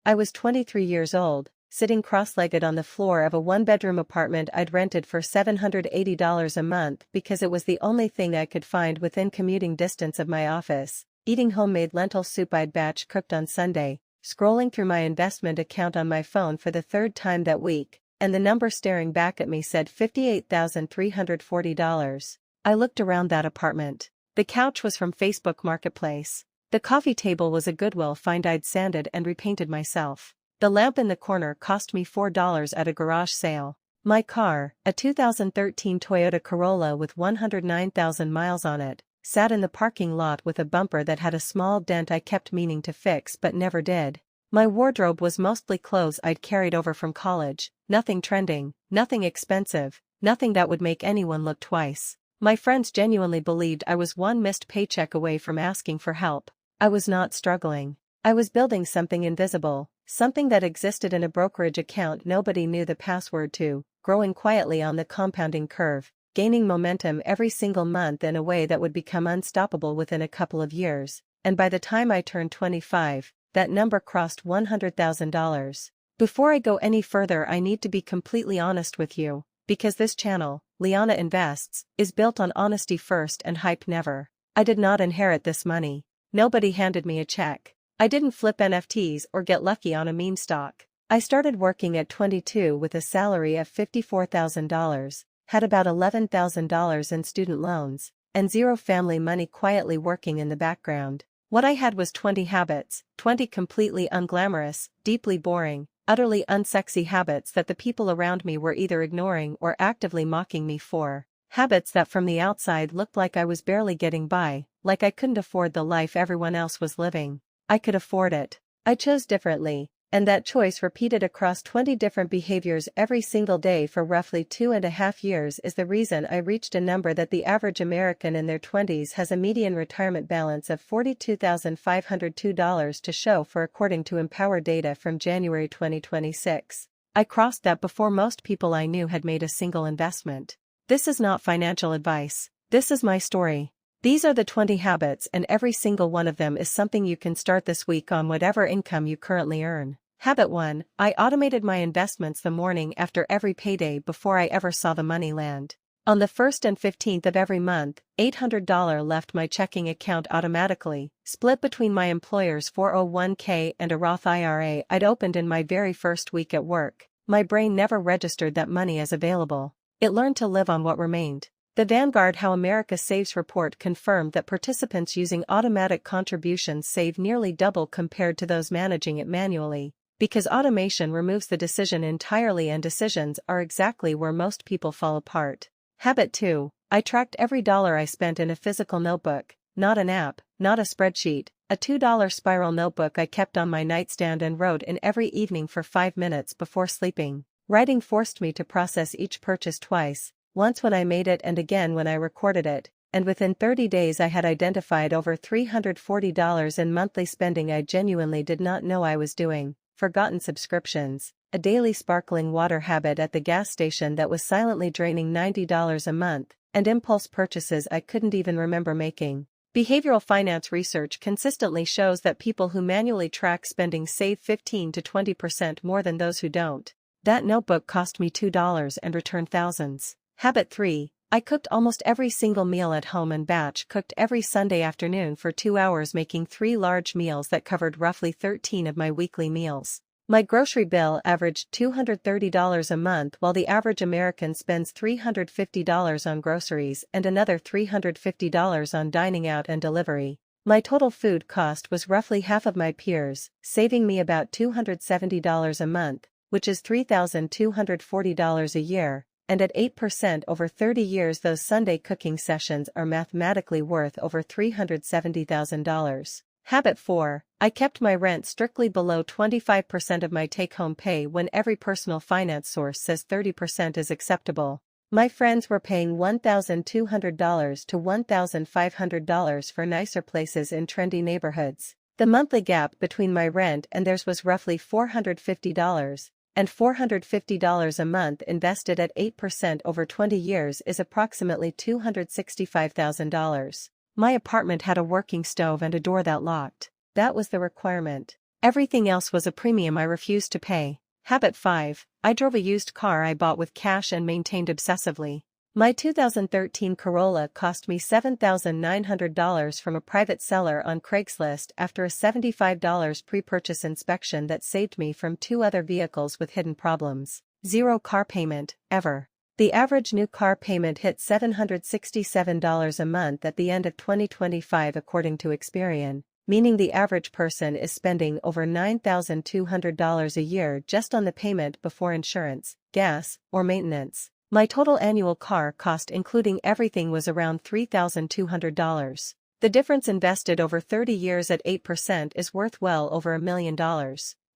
I was 23 years old, sitting cross-legged on the floor of a one-bedroom apartment I'd rented for $780 a month because it was the only thing I could find within commuting distance of my office, eating homemade lentil soup I'd batch cooked on Sunday, scrolling through my investment account on my phone for the third time that week, and the number staring back at me said $58,340. I looked around that apartment. The couch was from Facebook Marketplace. The coffee table was a Goodwill find I'd sanded and repainted myself. The lamp in the corner cost me $4 at a garage sale. My car, a 2013 Toyota Corolla with 109,000 miles on it, sat in the parking lot with a bumper that had a small dent I kept meaning to fix but never did. My wardrobe was mostly clothes I'd carried over from college, nothing trending, nothing expensive, nothing that would make anyone look twice. My friends genuinely believed I was one missed paycheck away from asking for help. I was not struggling. I was building something invisible, something that existed in a brokerage account nobody knew the password to, growing quietly on the compounding curve, gaining momentum every single month in a way that would become unstoppable within a couple of years, and by the time I turned 25, that number crossed $100,000. Before I go any further, I need to be completely honest with you, because this channel, Liana Invests, is built on honesty first and hype never. I did not inherit this money. Nobody handed me a check. I didn't flip NFTs or get lucky on a meme stock. I started working at 22 with a salary of $54,000, had about $11,000 in student loans, and zero family money quietly working in the background. What I had was 20 habits, 20 completely unglamorous, deeply boring, utterly unsexy habits that the people around me were either ignoring or actively mocking me for. Habits that from the outside looked like I was barely getting by, like I couldn't afford the life everyone else was living. I could afford it. I chose differently, and that choice repeated across 20 different behaviors every single day for roughly 2.5 years is the reason I reached a number that the average American in their 20s has a median retirement balance of $42,502 to show for, according to Empower data from January 2026. I crossed that before most people I knew had made a single investment. This is not financial advice. This is my story. These are the 20 habits, and every single one of them is something you can start this week on whatever income you currently earn. Habit 1. I automated my investments the morning after every payday before I ever saw the money land. On the 1st and 15th of every month, $800 left my checking account automatically, split between my employer's 401k and a Roth IRA I'd opened in my very first week at work. My brain never registered that money as available. It learned to live on what remained. The Vanguard How America Saves report confirmed that participants using automatic contributions save nearly double compared to those managing it manually, because automation removes the decision entirely, and decisions are exactly where most people fall apart. Habit 2. I tracked every dollar I spent in a physical notebook, not an app, not a spreadsheet, a $2 spiral notebook I kept on my nightstand and wrote in every evening for 5 minutes before sleeping. Writing forced me to process each purchase twice, once when I made it and again when I recorded it, and within 30 days I had identified over $340 in monthly spending I genuinely did not know I was doing. Forgotten subscriptions, a daily sparkling water habit at the gas station that was silently draining $90 a month, and impulse purchases I couldn't even remember making. Behavioral finance research consistently shows that people who manually track spending save 15 to 20% more than those who don't. That notebook cost me $2 and returned thousands. Habit 3. I cooked almost every single meal at home and batch cooked every Sunday afternoon for 2 hours, making 3 large meals that covered roughly 13 of my weekly meals. My grocery bill averaged $230 a month, while the average American spends $350 on groceries and another $350 on dining out and delivery. My total food cost was roughly half of my peers, saving me about $270 a month, which is $3,240 a year. And at 8% over 30 years, those Sunday cooking sessions are mathematically worth over $370,000. Habit 4. I kept my rent strictly below 25% of my take-home pay when every personal finance source says 30% is acceptable. My friends were paying $1,200 to $1,500 for nicer places in trendy neighborhoods. The monthly gap between my rent and theirs was roughly $450. And $450 a month invested at 8% over 20 years is approximately $265,000. My apartment had a working stove and a door that locked. That was the requirement. Everything else was a premium I refused to pay. Habit 5. I drove a used car I bought with cash and maintained obsessively. My 2013 Corolla cost me $7,900 from a private seller on Craigslist after a $75 pre-purchase inspection that saved me from 2 other vehicles with hidden problems. 0 car payment, ever. The average new car payment hit $767 a month at the end of 2025 according to Experian, meaning the average person is spending over $9,200 a year just on the payment before insurance, gas, or maintenance. My total annual car cost including everything was around $3,200. The difference invested over 30 years at 8% is worth well over $1 million.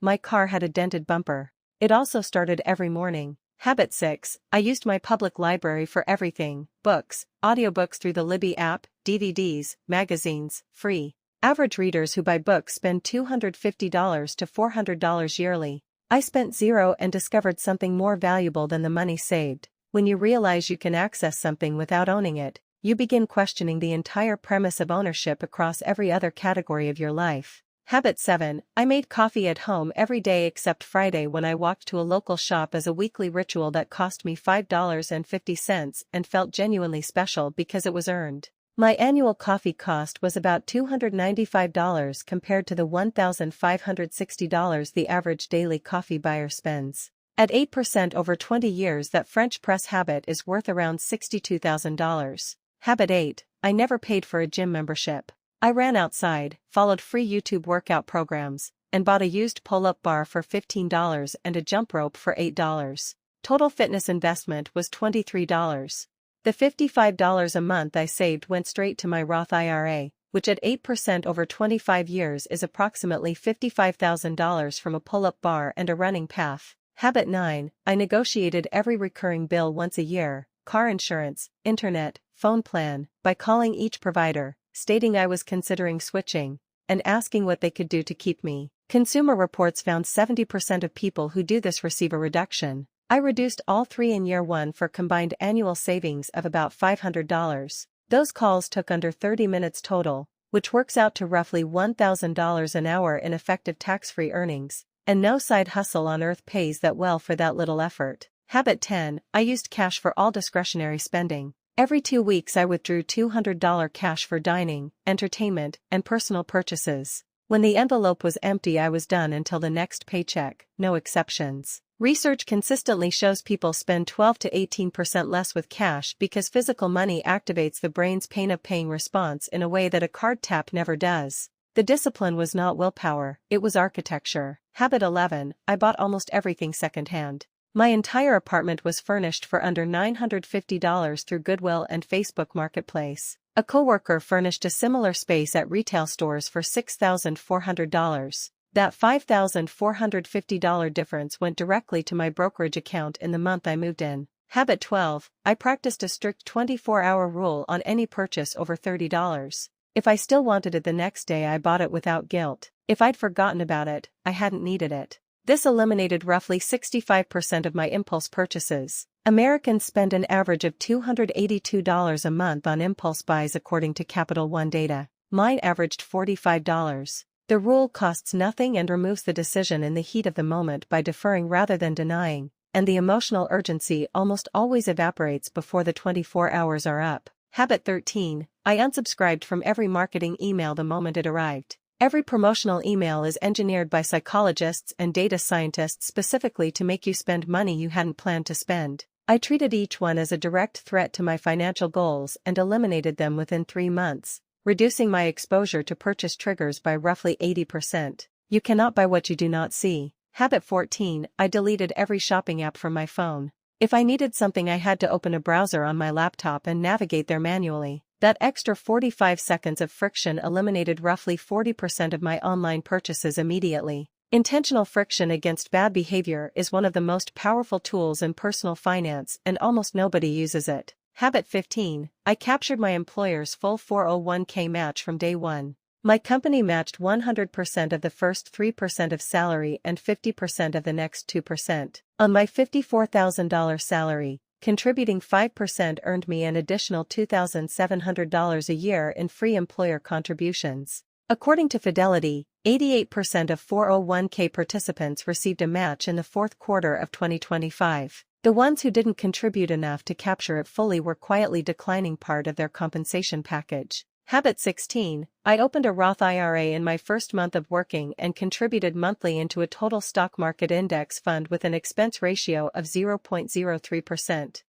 My car had a dented bumper. It also started every morning. Habit 6. I used my public library for everything: books, audiobooks through the Libby app, DVDs, magazines, free. Average readers who buy books spend $250 to $400 yearly. I spent 0 and discovered something more valuable than the money saved. When you realize you can access something without owning it, you begin questioning the entire premise of ownership across every other category of your life. Habit 7. I made coffee at home every day except Friday when I walked to a local shop as a weekly ritual that cost me $5.50 and felt genuinely special because it was earned. My annual coffee cost was about $295 compared to the $1,560 the average daily coffee buyer spends. At 8% over 20 years, that French press habit is worth around $62,000. Habit 8. I never paid for a gym membership. I ran outside, followed free YouTube workout programs, and bought a used pull-up bar for $15 and a jump rope for $8. Total fitness investment was $23. The $55 a month I saved went straight to my Roth IRA, which at 8% over 25 years is approximately $55,000 from a pull-up bar and a running path. Habit 9. I negotiated every recurring bill once a year: car insurance, internet, phone plan, by calling each provider, stating I was considering switching, and asking what they could do to keep me. Consumer Reports found 70% of people who do this receive a reduction. I reduced all 3 in year 1 for combined annual savings of about $500. Those calls took under 30 minutes total, which works out to roughly $1,000 an hour in effective tax-free earnings, and no side hustle on earth pays that well for that little effort. Habit 10. I used cash for all discretionary spending. Every 2 weeks I withdrew $200 cash for dining, entertainment, and personal purchases. When the envelope was empty, I was done until the next paycheck, no exceptions. Research consistently shows people spend 12 to 18% less with cash because physical money activates the brain's pain of paying response in a way that a card tap never does. The discipline was not willpower, it was architecture. Habit 11. I bought almost everything secondhand. My entire apartment was furnished for under $950 through Goodwill and Facebook Marketplace. A coworker furnished a similar space at retail stores for $6,400. That $5,450 difference went directly to my brokerage account in the month I moved in. Habit 12. I practiced a strict 24-hour rule on any purchase over $30. If I still wanted it the next day, I bought it without guilt. If I'd forgotten about it, I hadn't needed it. This eliminated roughly 65% of my impulse purchases. Americans spend an average of $282 a month on impulse buys according to Capital One data. Mine averaged $45. The rule costs nothing and removes the decision in the heat of the moment by deferring rather than denying, and the emotional urgency almost always evaporates before the 24 hours are up. Habit 13. I unsubscribed from every marketing email the moment it arrived. Every promotional email is engineered by psychologists and data scientists specifically to make you spend money you hadn't planned to spend. I treated each one as a direct threat to my financial goals and eliminated them within 3 months, reducing my exposure to purchase triggers by roughly 80%. You cannot buy what you do not see. Habit 14. I deleted every shopping app from my phone. If I needed something, I had to open a browser on my laptop and navigate there manually. That extra 45 seconds of friction eliminated roughly 40% of my online purchases immediately. Intentional friction against bad behavior is one of the most powerful tools in personal finance, and almost nobody uses it. Habit 15. I captured my employer's full 401k match from day one. My company matched 100% of the first 3% of salary and 50% of the next 2%. On my $54,000 salary, contributing 5% earned me an additional $2,700 a year in free employer contributions. According to Fidelity, 88% of 401k participants received a match in the fourth quarter of 2025. The ones who didn't contribute enough to capture it fully were quietly declining part of their compensation package. Habit 16. I opened a Roth IRA in my first month of working and contributed monthly into a total stock market index fund with an expense ratio of 0.03%.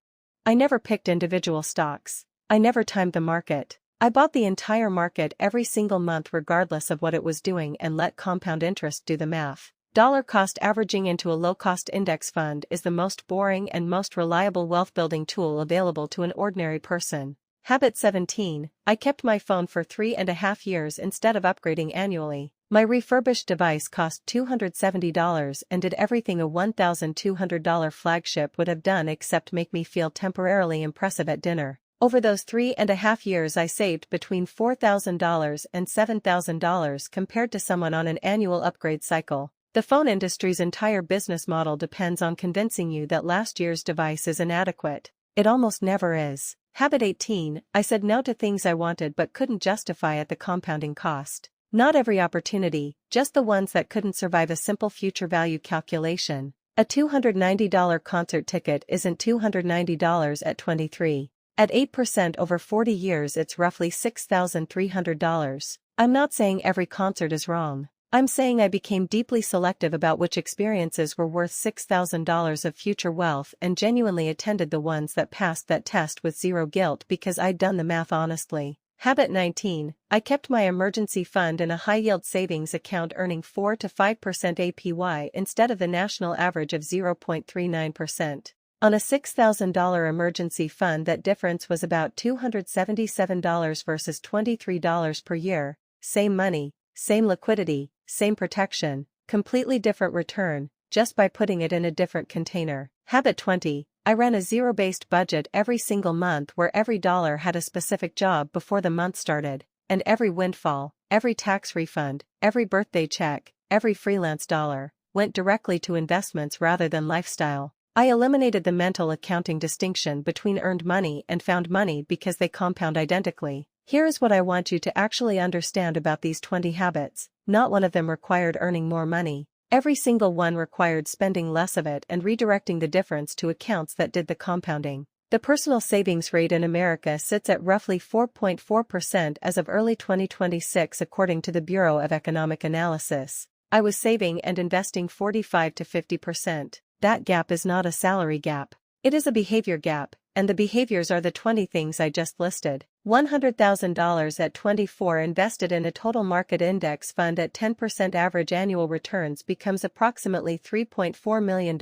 I never picked individual stocks. I never timed the market. I bought the entire market every single month regardless of what it was doing and let compound interest do the math. Dollar cost averaging into a low-cost index fund is the most boring and most reliable wealth-building tool available to an ordinary person. Habit 17. I kept my phone for 3.5 years instead of upgrading annually. My refurbished device cost $270 and did everything a $1,200 flagship would have done except make me feel temporarily impressive at dinner. Over those 3.5 years I saved between $4,000 and $7,000 compared to someone on an annual upgrade cycle. The phone industry's entire business model depends on convincing you that last year's device is inadequate. It almost never is. Habit 18. I said no to things I wanted but couldn't justify at the compounding cost. Not every opportunity, just the ones that couldn't survive a simple future value calculation. A $290 concert ticket isn't $290 at 23. At 8% over 40 years it's roughly $6,300. I'm not saying every concert is wrong. I'm saying I became deeply selective about which experiences were worth $6,000 of future wealth and genuinely attended the ones that passed that test with zero guilt because I'd done the math honestly. Habit 19. I kept my emergency fund in a high-yield savings account earning 4 to 5% APY instead of the national average of 0.39%. On a $6,000 emergency fund that difference was about $277 versus $23 per year. Same money, same liquidity, same protection, completely different return, just by putting it in a different container. Habit 20. I ran a zero-based budget every single month where every dollar had a specific job before the month started, and every windfall, every tax refund, every birthday check, every freelance dollar, went directly to investments rather than lifestyle. I eliminated the mental accounting distinction between earned money and found money because they compound identically. Here is what I want you to actually understand about these 20 habits. Not one of them required earning more money. Every single one required spending less of it and redirecting the difference to accounts that did the compounding. The personal savings rate in America sits at roughly 4.4% as of early 2026 according to the Bureau of Economic Analysis. I was saving and investing 45 to 50%. That gap is not a salary gap. It is a behavior gap, and the behaviors are the 20 things I just listed. $100,000 at 24 invested in a total market index fund at 10% average annual returns becomes approximately $3.4 million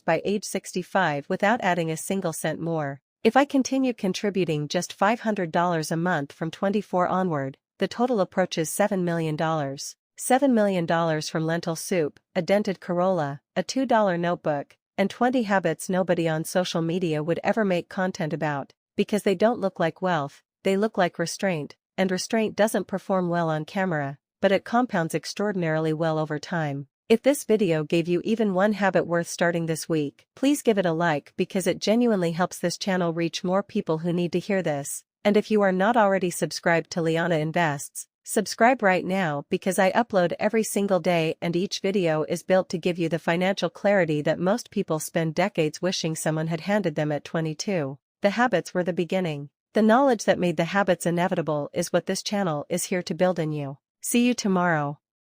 by age 65 without adding a single cent more. If I continue contributing just $500 a month from 24 onward, the total approaches $7 million. $7 million from lentil soup, a dented Corolla, a $2 notebook, and 20 habits nobody on social media would ever make content about, because they don't look like wealth, they look like restraint, and restraint doesn't perform well on camera, but it compounds extraordinarily well over time. If this video gave you even one habit worth starting this week, please give it a like because it genuinely helps this channel reach more people who need to hear this. And if you are not already subscribed to Liana Invests, subscribe right now because I upload every single day and each video is built to give you the financial clarity that most people spend decades wishing someone had handed them at 22. The habits were the beginning. The knowledge that made the habits inevitable is what this channel is here to build in you. See you tomorrow.